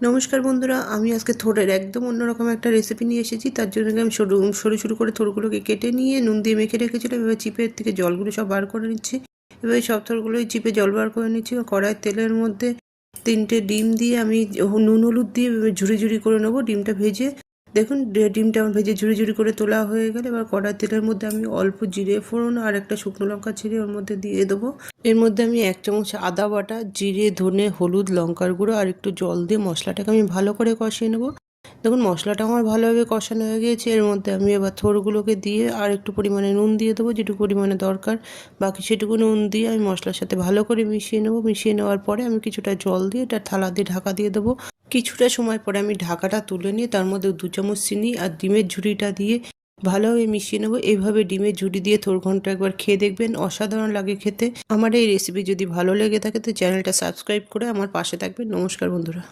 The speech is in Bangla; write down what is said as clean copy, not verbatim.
নমস্কার বন্ধুরা, আমি আজকে থোড়ের একদম অন্যরকম একটা রেসিপি নিয়ে এসেছি। তার জন্য আমি সরু সরু সরু করে থোড়গুলোকে কেটে নিয়ে নুন দিয়ে মেখে রেখেছিলাম। এবার চিপের থেকে জলগুলো সব বার করে নিচ্ছি। এবার সব থোড়গুলোই চিপে জল বার করে নিচ্ছি। কড়াই তেলের মধ্যে 3টে ডিম দিয়ে আমি নুন হলুদ দিয়ে ঝুড়ি ঝুড়ি করে নেবো। ডিমটা ভেজে দেখুন, ডিমটা আমার ভেজে ঝুড়ি ঝুড়ি করে তোলা হয়ে গেলে এবার কড়াই তেলের মধ্যে আমি অল্প জিরে ফোড়ন আর একটা শুকনো লঙ্কা ছিঁড়ে ওর মধ্যে দিয়ে দেবো। এর মধ্যে আমি 1 চামচ আদা বাটা, জিরে, ধনে, হলুদ, লঙ্কার গুঁড়ো আর একটু জল দিয়ে মশলাটাকে আমি ভালো করে কষিয়ে নেবো। দেখুন মশলাটা আমার ভালোভাবে কষানো হয়ে গিয়েছে। এর মধ্যে আমি এবার থোড়গুলোকে দিয়ে আর একটু পরিমাণে নুন দিয়ে দেবো, যেটুকু পরিমাণে দরকার। বাকি সেটুকু নুন দিয়ে আমি মশলার সাথে ভালো করে মিশিয়ে নেবো। মিশিয়ে নেওয়ার পরে আমি কিছুটা জল দিয়ে এটা থালা দিয়ে ঢাকা দিয়ে দেবো। কিছুটা সময় পরে আমি ঢাকাটা তুলে নিয়ে তার মধ্যে 2 চামচ চিনি আর ডিমের ঝুড়িটা দিয়ে ভালোভাবে মিশিয়ে নেবো। এইভাবে ডিমের ঝুড়ি দিয়ে থোড় একবার খেয়ে দেখবেন, অসাধারণ লাগে খেতে। আমার এই রেসিপি যদি ভালো লেগে থাকে তো চ্যানেলটা সাবস্ক্রাইব করে আমার পাশে থাকবেন। নমস্কার বন্ধুরা।